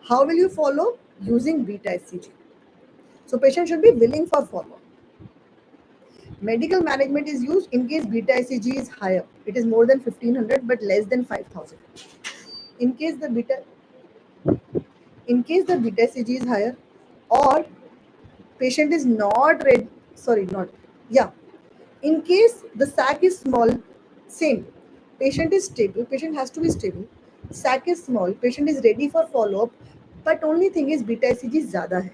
How will you follow? Using beta SCG. So patient should be willing for follow-up. Medical management is used in case beta SCG is higher. It is more than 1500 but less than 5000. In case the beta SCG is higher or patient is not ready, in case the sac is small, same. Patient is stable, patient has to be stable. Sac is small, patient is ready for follow-up, but only thing is beta SCG ज़्यादा है.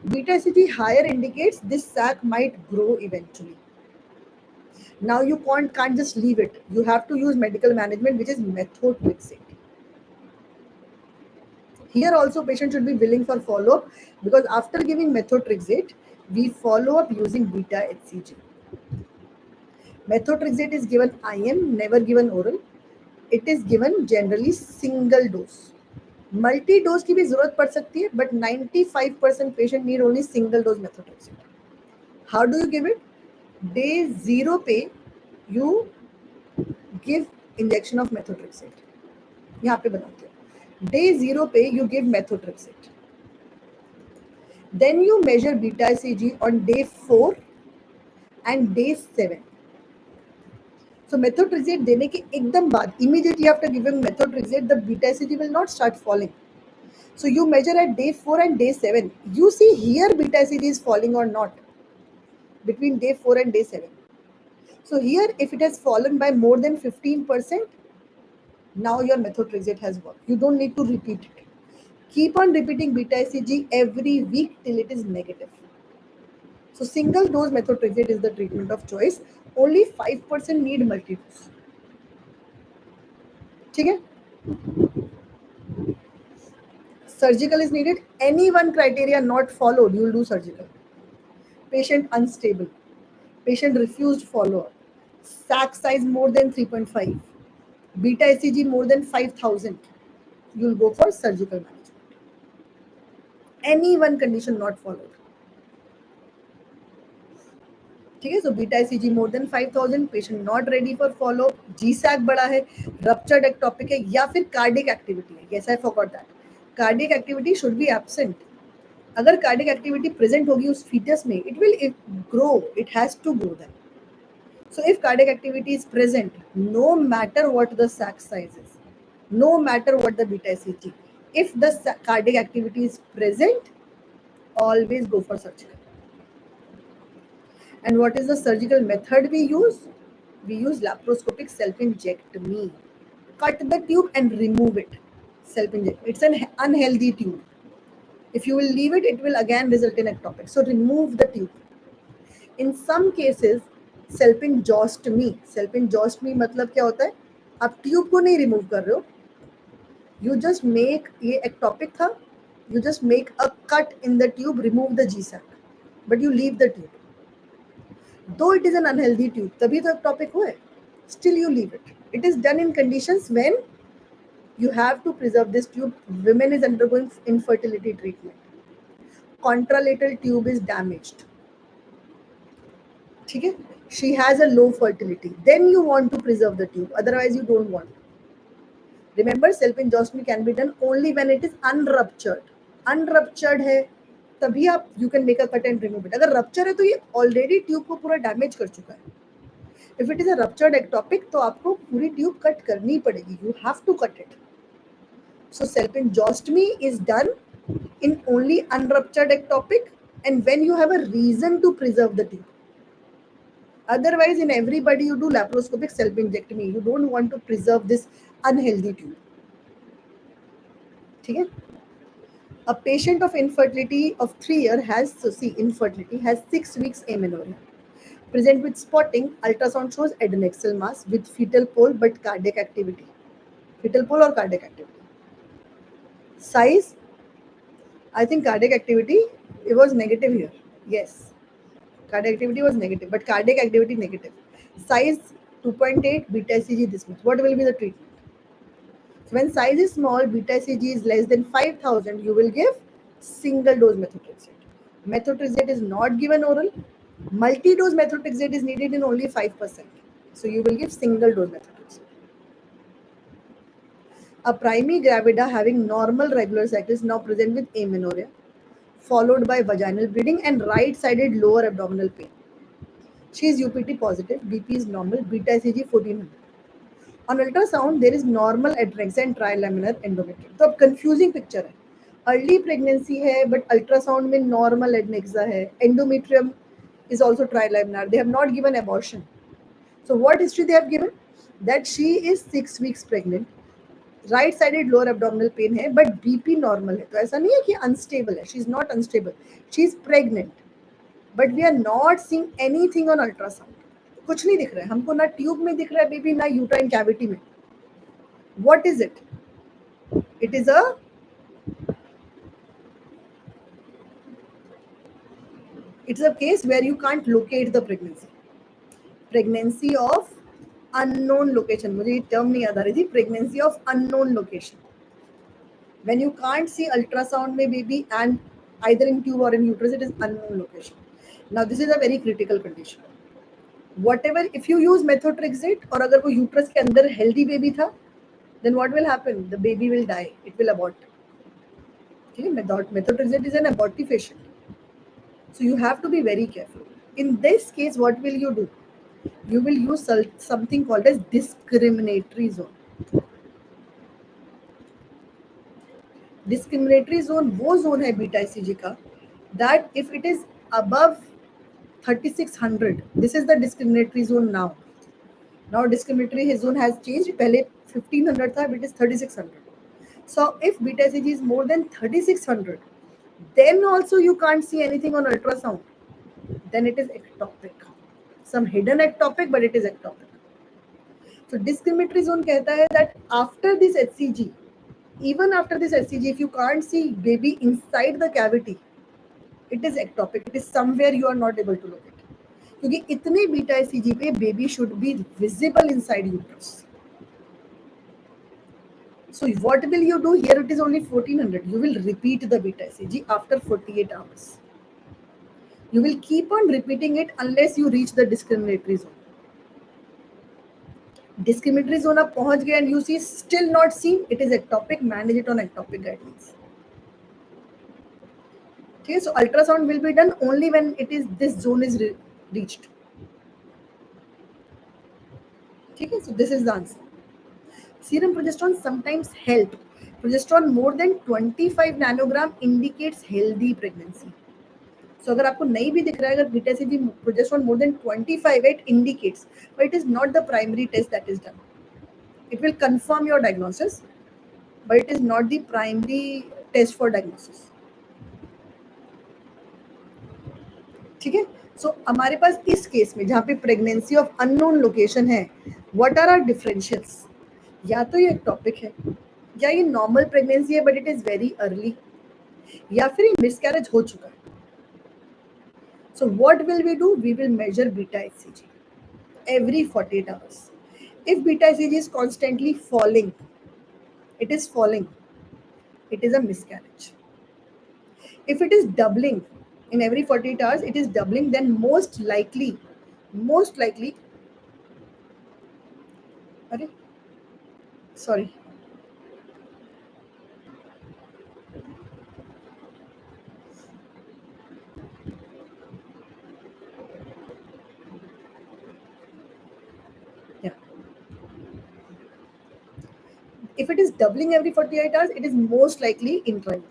Beta SCG higher indicates this sac might grow eventually. Now you can't just leave it. You have to use medical management, which is methotrexate. Here also patient should be willing for follow-up because after giving methotrexate, we follow up using beta HCG. Methotrexate is given IM, never given oral. It is given generally single dose. Multi-dose की भी जरूरत पड़ सकती है, but 95% patient need only single dose methotrexate. How do you give it? Day 0 पे you give injection of methotrexate. यहाँ पे बनाते हो. Day 0 पे you give methotrexate. Then you measure beta HCG on day 4 and day 7. So methotrexate देने के एकदम बाद, immediately after giving methotrexate, the beta HCG will not start falling. So you measure at day 4 and day 7. You see here beta HCG is falling or not between day 4 and day 7. So here, if it has fallen by more than 15%, now your methotrexate has worked. You don't need to repeat it. Keep on repeating beta HCG every week till it is negative. So single dose methotrexate is the treatment of choice. Only 5% need multi-dose. ठीक है? Surgical is needed. Any one criteria not followed, you will do surgical. Patient unstable. Patient refused follow-up. Sac size more than 3.5. Beta HCG more than 5,000. You will go for surgical management. Any one condition not followed. ठीक है, so beta ICG more than 5,000, patient not ready for follow, GSAC बड़ा है, ruptured ectopic है, या फिर cardiac activity है. Yes, I forgot that. Cardiac activity should be absent. अगर cardiac activity present होगी उस fetus में, it will grow. It has to grow then. So if cardiac activity is present, no matter what the sac size is, no matter what the beta ICG, if the cardiac activity is present, always go for surgery. And what is the surgical method we use? We use laparoscopic self-injectomy. Cut the tube and remove it. Self-inject. It's an unhealthy tube. If you will leave it, it will again result in ectopic. So remove the tube. In some cases, self-injostomy. Self-injostomy मतलब क्या होता है? आप tube को नहीं remove कर रहे हो. You just make, ये ectopic था. You just make a cut in the tube, remove the G-sac, but you leave the tube. Though it is an unhealthy tube, तभी तो ectopic हुआ है. Still you leave it. It is done in conditions when you have to preserve this tube. Women is undergoing infertility treatment. Contralateral tube is damaged. ठीक है? She has a low fertility. Then you want to preserve the tube. Otherwise you don't want. Remember, self-injostomy can be done only when it is unruptured. Unruptured है तभी आप you can make a cut and remove it. अगर rupture है तो ये already tube को पूरा damage कर चुका है. If it is a ruptured ectopic तो आपको पूरी tube cut करनी पड़ेगी. You have to cut it. So self-injostomy is done in only unruptured ectopic and when you have a reason to preserve the tube. Otherwise, in everybody you do laparoscopic self-injectomy. You don't want to preserve this unhealthy tube. ठीक है? A patient of infertility of 3 years has, so see, infertility has 6 weeks amenorrhea. Present with spotting, ultrasound shows adnexal mass with fetal pole but cardiac activity. Fetal pole or cardiac activity. Size, I think cardiac activity, it was negative here. Yes, cardiac activity was negative, but cardiac activity negative. Size 2.8, beta ICG this much. What will be the treatment? So when size is small, beta ICG is less than 5,000, you will give single dose methotrexate. Methotrexate is not given oral. Multi-dose methotrexate is needed in only 5%. So you will give single dose methotrexate. A primary gravida having normal regular cycles now present with amenorrhea, followed by vaginal bleeding and right-sided lower abdominal pain. She is UPT positive, BP is normal, beta ICG 1400. On ultrasound, there is normal adnexa and trilaminar endometrium. तो अब confusing picture है. Early pregnancy है, but ultrasound में normal adnexa है. Endometrium is also trilaminar. They have not given abortion. So what history they have given? That she is 6 weeks pregnant. Right-sided lower abdominal pain है, but BP normal है. तो ऐसा नहीं है कि unstable है. She is not unstable. She is pregnant. But we are not seeing anything on ultrasound. कुछ नहीं दिख रहा है हमको, ना ट्यूब में दिख रहा है बेबी, ना यूट्राइन कैविटी में. What is it? It is a case where you can't locate the pregnancy. Pregnancy of unknown location. मुझे ये टर्म नहीं याद आ रही थी. Pregnancy of unknown location. When you can't see ultrasound में baby and either in tube or in uterus, it is unknown location. Now this is a very critical condition. Whatever, if you use methotrexate और अगर वो uterus के अंदर healthy baby था, then what will happen? The baby will die. It will abort. Okay, methotrexate is an abortifacient. So you have to be very careful. In this case, what will you do? You will use something called as discriminatory zone. Discriminatory zone वो zone है beta ICG का that if it is above 3600, this is the discriminatory zone now. Now discriminatory zone has changed. पहले 1500 था, it is 3600. So if beta ICG is more than 3600, then also you can't see anything on ultrasound. then it is ectopic. Some hidden ectopic, but it is ectopic. So discriminatory zone कहता है that after this HCG, even after this HCG, if you can't see baby inside the cavity, it is ectopic. It is somewhere you are not able to locate. क्योंकि इतने beta HCG पे baby should be visible inside uterus. So what will you do here? It is only 1400. You will repeat the beta HCG after 48 hours. You will keep on repeating it unless you reach the discriminatory zone. Discriminatory zone आप पहुंच गए and you see still not seen, it is ectopic. Manage it on ectopic guidelines. Okay, so ultrasound will be done only when it is this zone is reached. Okay, so this is the answer. Serum progesterone sometimes help. Progesterone more than 25 nanogram indicates healthy pregnancy. So अगर आपको नहीं भी दिख रहा है, अगर beta HCG progesterone more than 25, it indicates, but it is not the primary test that is done. It will confirm your diagnosis, but it is not the primary test for diagnosis. ठीक है. So हमारे पास इस case में जहाँ पे pregnancy of unknown location है, what are our differentials? या तो ये ectopic है, या ये नॉर्मल प्रेगनेंसी है but it is very early, या फिर ये मिसकैरेज हो चुका है. So what will we do? We will measure beta HCG every 48 hours. If beta HCG is constantly falling, it is a miscarriage. If it is doubling in every 48 hours, it is doubling, then most likely, sorry. Yeah. If it is doubling every 48 hours, it is most likely intrauterine.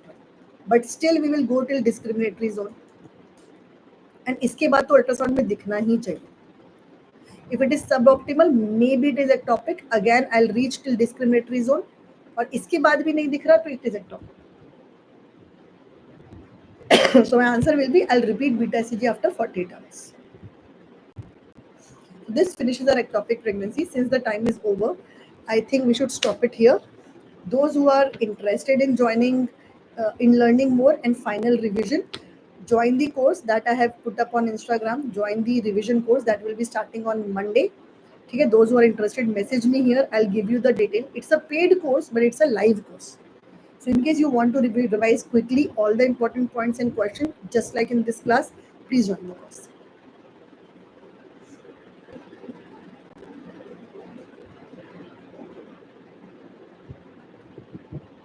But still we will go till discriminatory zone. And इसके बाद तो ultrasound में दिखना ही चाहिए. If it is suboptimal, maybe it is ectopic. Again, I'll reach till discriminatory zone. और इसके बाद भी नहीं दिख रहा तो it is ectopic. So my answer will be, I'll repeat beta HCG after 48 hours. This finishes our ectopic pregnancy. Since the time is over, I think we should stop it here. Those who are interested in joining, in learning more and final revision, join the course that I have put up on Instagram. Join the revision course that will be starting on Monday. Okay, those who are interested, message me here. I'll give you the detail. It's a paid course, but it's a live course. So in case you want to revise quickly all the important points and questions, just like in this class, please join the course.